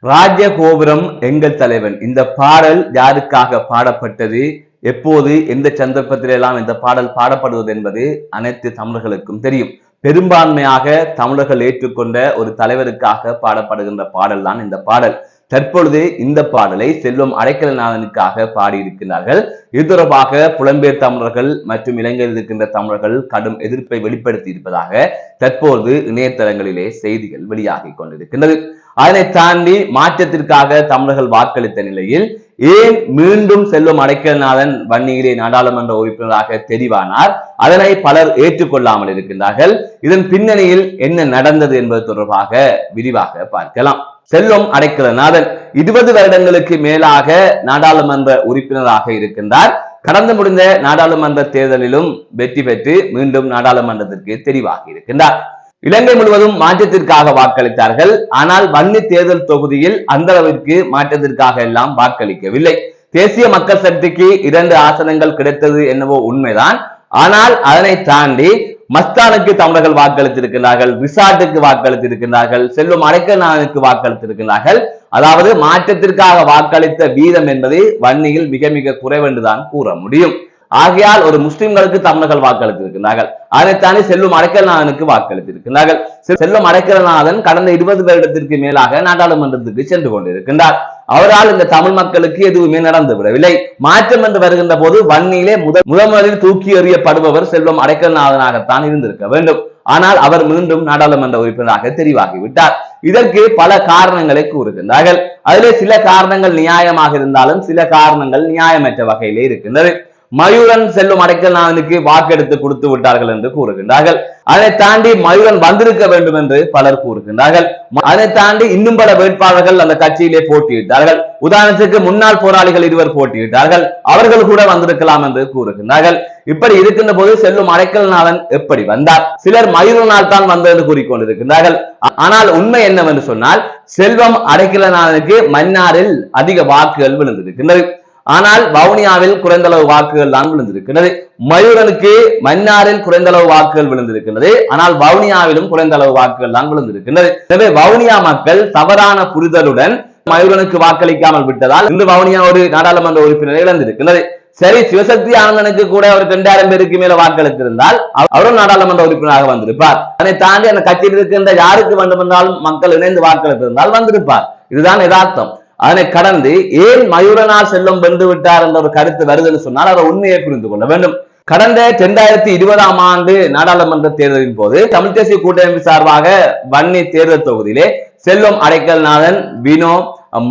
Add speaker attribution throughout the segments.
Speaker 1: ராஜ்ய கோபுரம் எங்கள் தலைவன் இந்த பாடல் யாருக்காக பாடப்பட்டது, எப்போது, எந்த சந்தர்ப்பத்தில எல்லாம் இந்த பாடல் பாடப்படுவது என்பது அனைத்து தமிழர்களுக்கும் தெரியும். பெரும்பான்மையாக தமிழர்கள் ஏற்றுக்கொண்ட ஒரு தலைவருக்காக பாடப்படுகின்ற பாடல் தான் இந்த பாடல். தற்பொழுது இந்த பாடலை செல்வம் அடைக்கலநாதனுக்காக பாடியிருக்கிறார்கள். இது தொடர்பாக புலம்பெயர் தமிழர்கள் மற்றும் இலங்கையில் இருக்கின்ற தமிழர்கள் கடும் எதிர்ப்பை வெளிப்படுத்தி இருப்பதாக தற்போது இணையதளங்களிலே செய்திகள் வெளியாகி கொண்டிருக்கின்றது. அதனை தாண்டி மாற்றத்திற்காக தமிழர்கள் வாக்களித்த நிலையில் ஏன் மீண்டும் செல்வம் அடைக்கலநாதன் வன்னியிலே நாடாளுமன்ற உறுப்பினராக தெரிவானார், அதனை பலர் ஏற்றுக்கொள்ளாமல் இருக்கின்றார்கள். இதன் பின்னணியில் என்ன நடந்தது என்பது தொடர்பாக விரிவாக பார்க்கலாம். செல்வம் அடைக்கலநாதன் 20 வருடங்களுக்கு மேலாக நாடாளுமன்ற உறுப்பினராக இருக்கின்றார். கடந்து முடிந்த நாடாளுமன்ற தேர்தலிலும் வெற்றி பெற்று மீண்டும் நாடாளுமன்றத்திற்கு தெரிவாகி இருக்கின்றார். இலங்கை முழுவதும் மாற்றத்திற்காக வாக்களித்தார்கள். ஆனால் வன்னி தேர்தல் தொகுதியில் அந்த அளவிற்கு மாற்றத்திற்காக எல்லாம் வாக்களிக்கவில்லை. தேசிய மக்கள் சக்திக்கு 2 ஆசனங்கள் கிடைத்தது என்னவோ உண்மைதான். ஆனால் அதனை தாண்டி மஸ்தானுக்கு தமிழர்கள் வாக்களித்திருக்கிறார்கள், ரிசார்ட்டுக்கு வாக்களித்திருக்கிறார்கள், செல்வம் அடைக்கலநாதனுக்கு வாக்களித்திருக்கிறார்கள். அதாவது மாற்றத்திற்காக வாக்களித்த வீதம் என்பது வன்னியில் மிக மிக குறைவென்றுதான் கூற முடியும். ஆகையால் ஒரு முஸ்லிம்களுக்கு தமிழர்கள் வாக்களித்திருக்கிறார்கள். அதனைத்தானே செல்வம் அடைக்கலநாதனுக்கு வாக்களித்திருக்கிறார்கள். செல்வம் அடைக்கலநாதன் கடந்த 20 வருடத்திற்கு மேலாக நாடாளுமன்றத்துக்கு சென்று கொண்டிருக்கின்றார். அவரால் இந்த தமிழ் மக்களுக்கு எதுவுமே நடந்து விடவில்லை. மாற்றம் என்று வருகின்ற போது வன்னியிலே முதலில் தூக்கி எறியப்படுபவர் செல்வம் அடைக்கலநாதனாகத்தான் இருந்திருக்க வேண்டும். ஆனால் அவர் மீண்டும் நாடாளுமன்ற உறுப்பினராக தெரிவாகிவிட்டார். இதற்கு பல காரணங்களை கூறுகின்றார்கள். அதிலே சில காரணங்கள் நியாயமாக இருந்தாலும் சில காரணங்கள் நியாயமற்ற வகையிலே இருக்கின்றது. மயூரன் செல்வம் அடைக்கலநாதனுக்கு வாக்கெடுத்து கொடுத்து விட்டார்கள் என்று கூறுகின்றார்கள். அதை தாண்டி மயூரன் வந்திருக்க வேண்டும் என்று பலர் கூறுகின்றார்கள். அதை தாண்டி இன்னும் பல வேட்பாளர்கள் அந்த கட்சியிலே போட்டியிட்டார்கள். உதாரணத்துக்கு முன்னாள் போராளிகள் 2 போட்டியிட்டார்கள், அவர்கள் கூட வந்திருக்கலாம் என்று கூறுகின்றார்கள். இப்படி இருக்கின்ற போது செல்வம் அடைக்கலநாதன் எப்படி வந்தார்? சிலர் மயூரனால் தான் வந்தது கூறிக்கொண்டிருக்கின்றார்கள். ஆனால் உண்மை என்னவென்று சொன்னால் செல்வம் அடைக்கலநாதனுக்கு மன்னாரில் அதிக வாக்குகள் விழுந்திருக்கின்றது. ஆனால் வவுனியாவில் குறைந்தளவு வாக்குகள் தான் விழுந்திருக்கிறது. மயூரனுக்கு மன்னாரில் குறைந்தளவு வாக்குகள் விழுந்திருக்கிறது. ஆனால் வவுனியாவிலும் குறைந்தளவு வாக்குகள் தான் விழுந்திருக்கிறது. எனவே வவுனியா மக்கள் தவறான புரிதலுடன் மயூரனுக்கு வாக்களிக்காமல் விட்டதால் இன்று வவுனியா ஒரு நாடாளுமன்ற உறுப்பினரை இழந்திருக்கிறது. சரி, சிவசக்தி ஆனந்தனுக்கு கூட அவர் 2000 பேருக்கு மேல வாக்களித்திருந்தால் அவரும் நாடாளுமன்ற உறுப்பினராக வந்திருப்பார். அதை தாண்டி அந்த கட்சியில் இருக்கின்ற யாருக்கு வேண்டுமென்றாலும் மக்கள் இணைந்து வாக்களித்திருந்தால் வந்திருப்பார். இதுதான் யதார்த்தம். அதனை கடந்து ஏன் மயூரனால் செல்வம் வென்று விட்டார் என்ற ஒரு கருத்து வருதுன்னு சொன்னால் அவர் உண்மையை புரிந்து கொள்ள வேண்டும். கடந்த 2020ஆம் ஆண்டு நாடாளுமன்ற தேர்தலின் போது தமிழ் தேசிய கூட்டமைப்பு சார்பாக வன்னி தேர்தல் தொகுதியிலே செல்வம் அடைக்கலநாதன், வினோ,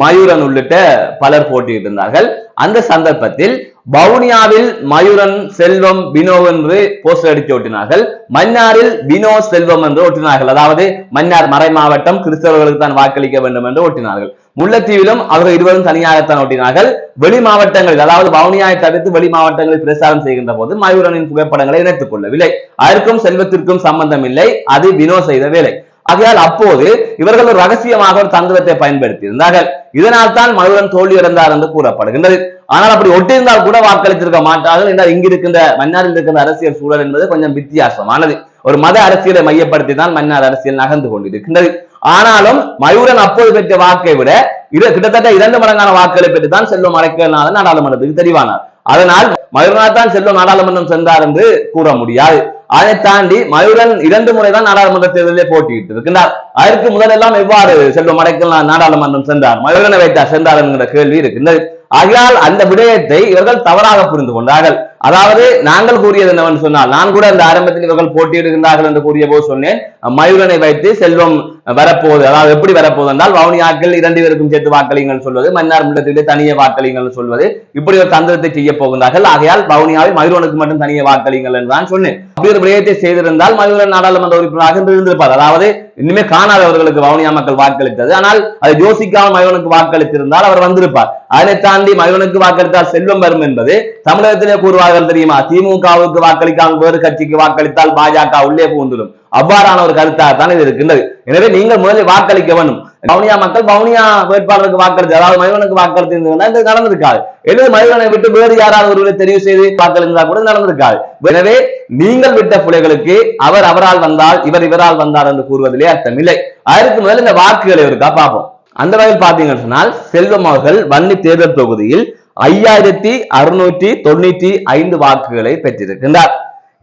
Speaker 1: மயூரன் உள்ளிட்ட பலர் போட்டியிட்டிருந்தார்கள். அந்த சந்தர்ப்பத்தில் வவுனியாவில் மயூரன், செல்வம், வினோ என்று போஸ்டர் அடித்து ஒட்டினார்கள். மன்னாரில் வினோ, செல்வம் என்று ஒட்டினார்கள். அதாவது மன்னார் மறை மாவட்டம் கிறிஸ்தவர்களுக்கு தான் வாக்களிக்க வேண்டும் என்று ஒட்டினார்கள். முல்லைத்தீவிலும் அவர்கள் 2 தனியாகத்தான் ஒட்டினார்கள். வெளி மாவட்டங்களில், அதாவது வவுனியாவை தவிர்த்து வெளி மாவட்டங்களில் பிரச்சாரம் செய்கின்ற போது மயூரனின் புகைப்படங்களை இணைத்துக் கொள்ளவில்லை. அதற்கும் செல்வத்திற்கும் சம்பந்தம் இல்லை, அது வினோ செய்த வேலை. ஆகையால் அப்போது இவர்கள் ஒரு ரகசியமாக ஒரு தந்திரத்தை பயன்படுத்தி இருந்தார்கள். இதனால் தான் மயூரன் தோல்வியடைந்தார் என்று கூறப்படுகின்றது. ஆனால் அப்படி ஒட்டியிருந்தால் கூட வாக்களித்திருக்க மாட்டார்கள். என்றால் இங்கு இருக்கின்ற மன்னாரில் இருக்கின்ற அரசியல் சூழல் என்பது கொஞ்சம் வித்தியாசமானது. ஒரு மத அரசியலை மையப்படுத்தி தான் மன்னார் அரசியல் நகர்ந்து கொண்டிருக்கின்றது. ஆனாலும் மயூரன் அப்போது பெற்ற வாக்கை விட கிட்டத்தட்ட 2 மடங்கான வாக்குகளை பெற்று தான் செல்வம் அடைக்கலநாதன் நாடாளுமன்றத்துக்கு தெரிவானார். அதனால் மயூரனால் தான் செல்வம் நாடாளுமன்றம் சென்றார் என்று கூற முடியாது. அதை தாண்டி மயூரன் 2 முறை தான் நாடாளுமன்ற தேர்தலிலே போட்டியிட்டு இருக்கின்றார். அதற்கு முதலெல்லாம் எவ்வாறு செல்வம் அடைக்கலநாதன் நாடாளுமன்றம் சென்றார், மயூரனை வைத்தார் சென்றார் என்கிற கேள்வி இருக்கின்றது. ஆகையால் அந்த விடயத்தை இவர்கள் தவறாக புரிந்து கொண்டார்கள். அதாவது நாங்கள் கூறியது என்னவென்று சொன்னால், நான் கூட அந்த ஆரம்பத்தில் இவர்கள் போட்டியிடுகின்றார்கள் என்று கூறிய போது சொன்னேன், மயூரனை வைத்து செல்வம் வரப்போகுது. அதாவது எப்படி வரப்போகுது என்றால் வவுனியாக்கள் 2 பேருக்கும் சேர்த்து வாக்களிங்கள் சொல்வது, மன்னார் முல்லத்திலே தனியே வாக்களிங்கள் சொல்வது, இப்படி ஒரு தந்திரத்தை செய்ய போகின்றார்கள். ஆகையால் வவுனியாவை மயூரனுக்கு மட்டும் தனியே வாக்களிங்கள் என்று தான் சொன்னேன். அப்படி ஒரு விடயத்தை செய்திருந்தால் மயூரன் நாடாளுமன்ற உறுப்பினராக இருந்திருப்பார். அதாவது இனிமே காணாதவர்களுக்கு வவுனியா மக்கள் வாக்களித்தது, ஆனால் அதை யோசிக்காமல் மயூரனுக்கு வாக்களித்திருந்தால் அவர் வந்திருப்பார். அதனை தாண்டி மயூரனுக்கு வாக்களித்தால் செல்வம் வரும் என்பது தமிழகத்திலே கூறுவார்கள் தெரியுமா? திமுகவுக்கு வாக்களிக்காமல் வேறு கட்சிக்கு வாக்களித்தால் பாஜக உள்ளே புகுந்துடும். அவ்வாறான ஒரு கருத்தாகத்தான் இது இருக்கின்றது. எனவே நீங்கள் முதலில் வாக்களிக்க வேண்டும். வவுனியா மக்கள் வவுனியா வேட்பாளருக்கு வாக்களித்து, அதாவது மயூரனுக்கு வாக்களித்து நடந்திருக்காது. எனவே மயூரனை விட்டு வேறு யாராவது ஒருவரை தெரிவு செய்து வாக்களித்தா கூட நடந்திருக்காது. எனவே நீங்கள் விட்ட பிள்ளைகளுக்கு அவரால் வந்தால் இவரால் வந்தார் என்று கூறுவதிலே அர்த்தம் இல்லை. அதற்கு முதல் இந்த வாக்குகளை இருக்கா பார்ப்போம். அந்த வகையில் பாத்தீங்கன்னு சொன்னால் செல்வம் அவர்கள் வன்னி தேர்தல் தொகுதியில் 5695 வாக்குகளை பெற்றிருக்கின்றார்.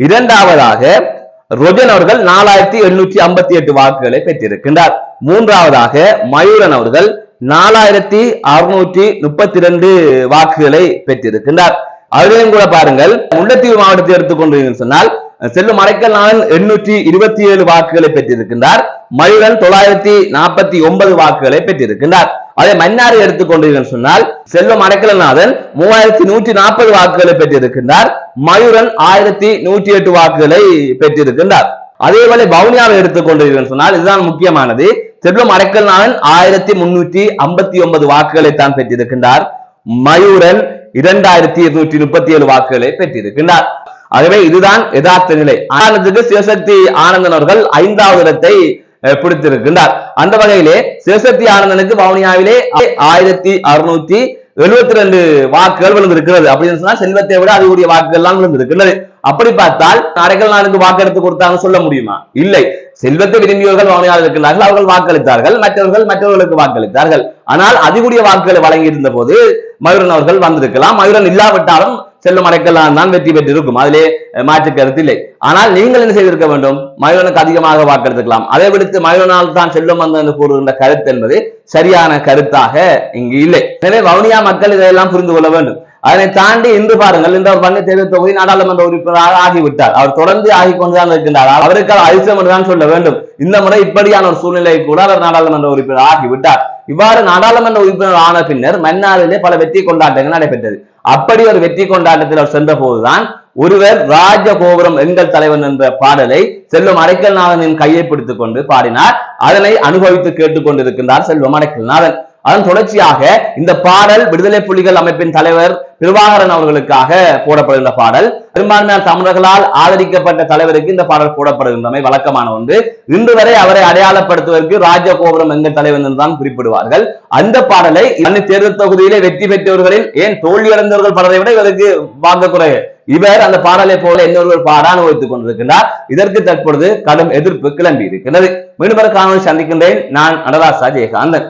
Speaker 1: இரண்டாவதாக ரோஜன் அவர்கள் 4758 வாக்குகளை பெற்றிருக்கின்றார். மூன்றாவதாக மயூரன் அவர்கள் 4632 வாக்குகளை பெற்றிருக்கின்றார். அவர்களையும் கூட பாருங்கள், முல்லைத்தீவு மாவட்டத்தை எடுத்துக்கொண்டீர்கள் சொன்னால் செல்வம் அடைக்கல்நாதன் 827 வாக்குகளை பெற்றிருக்கின்றார். மயூரன் 949 வாக்குகளை பெற்றிருக்கின்றார். அதே மன்னாரை எடுத்துக்கொண்டீர்கள் சொன்னால் செல்வம் அடைக்கல்நாதன் 3140 வாக்குகளை பெற்றிருக்கின்றார். மயூரன் 1108 வாக்குகளை பெற்றிருக்கின்றார். அதேவேளை வவுனியாவை எடுத்துக்கொண்டீர்கள் சொன்னால் இதுதான் முக்கியமானது. செல்வம் அடைக்கல்நாதன் 1359 வாக்குகளை தான் பெற்றிருக்கின்றார். மயூரன் 2237 வாக்குகளை பெற்றிருக்கின்றார். ஆகவே இதுதான் யதார்த்த நிலை. ஆனந்துக்கு சிவசக்தி ஆனந்தன் அவர்கள் 5வது இடத்தை பிடித்திருக்கின்றார். அந்த வகையிலே சிவசக்தி ஆனந்தனுக்கு வவுனியாவிலே 1672 வாக்குகள் விழுந்திருக்கிறது. அப்படின்னு சொன்னா செல்வத்தை விட அதிகூடிய வாக்குகள் எல்லாம் விழுந்திருக்கிறது. அப்படி பார்த்தால் அடைக்கல்நாதனுக்கு வாக்கு எடுத்து கொடுத்தாங்க சொல்ல முடியுமா? இல்லை. செல்வத்தை விரும்பியவர்கள் வவுனியாவில் இருக்கிறார்கள், அவர்கள் வாக்களித்தார்கள். மற்றவர்களுக்கு வாக்களித்தார்கள். ஆனால் அதிகூடிய வாக்குகளை வழங்கி இருந்த போது மயூரன் அவர்கள் வந்திருக்கலாம். மயூரன் இல்லாவிட்டாலும் செல்வம் அடைக்கல்நாதன் தான் வெற்றி பெற்றிருக்கும், அதிலே மாற்று கருத்து இல்லை. ஆனால் நீங்கள் என்ன செய்திருக்க வேண்டும்? மயூரனுக்கு அதிகமாக வாக்கெடுத்துக்கலாம். அதை விடுத்து மயூரனால் தான் செல்வம் வந்த என்று கூறுகின்ற கருத்து என்பது சரியான கருத்தாக இங்கு இல்லை. எனவே வவுனியா மக்கள் இதையெல்லாம் புரிந்து கொள்ள வேண்டும். அதனை தாண்டி இன்று பாருங்கள், இந்த வன்னி தேர்தல் தொகுதி நாடாளுமன்ற உறுப்பினராக ஆகிவிட்டார். அவர் தொடர்ந்து ஆகிக்கொண்டுதான் இருக்கின்றார். அவருக்கு அதிர்ஷ்டம் என்றுதான் சொல்ல வேண்டும். இந்த முறை இப்படியான ஒரு சூழ்நிலை கூட அவர் நாடாளுமன்ற உறுப்பினர் ஆகிவிட்டார். இவ்வாறு நாடாளுமன்ற உறுப்பினர் ஆன பின்னர் மன்னாரிலே பல வெற்றி கொண்டாட்டங்கள் நடைபெற்றது. அப்படி ஒரு வெற்றி கொண்டாட்டத்தில் அவர் சென்ற போதுதான் ஒருவர் ராஜகோபுரம் எங்கள் தலைவன் என்ற பாடலை செல்வம் அடைக்கல்நாதனின் கையை பிடித்துக் கொண்டு பாடினார். அதனை அனுபவித்து கேட்டுக்கொண்டிருக்கின்றார் செல்வம் அடைக்கல்நாதன். அதன் தொடர்ச்சியாக இந்த பாடல் விடுதலை புலிகள் அமைப்பின் தலைவர் பிரபாகரன் அவர்களுக்காக போடப்படுகின்ற பாடல். பெரும்பான்மையான தமிழர்களால் ஆதரிக்கப்பட்ட தலைவருக்கு இந்த பாடல் போடப்படுகின்றமை வழக்கமான ஒன்று. இன்று வரை அவரை அடையாளப்படுத்துவதற்கு ராஜகோபுரம் எங்கள் தலைவன் என்றுதான் குறிப்பிடுவார்கள். அந்த பாடலை தேர்தல் தொகுதியிலே வெற்றி பெற்றவர்களில் ஏன் தோல்வியடைந்தவர்கள் பலரை விட இவருக்கு வாக்கு குறைவு. இவர் அந்த பாடலை போல இன்னொருவர் பாட அனுபவித்துக் கொண்டிருக்கிறார். இதற்கு தற்பொழுது கடும் எதிர்ப்பு கிளம்பி இருக்கிறது. மீண்டும் காணொலி சந்திக்கின்றேன். நான் நடராசா ஜெயகாந்தன்.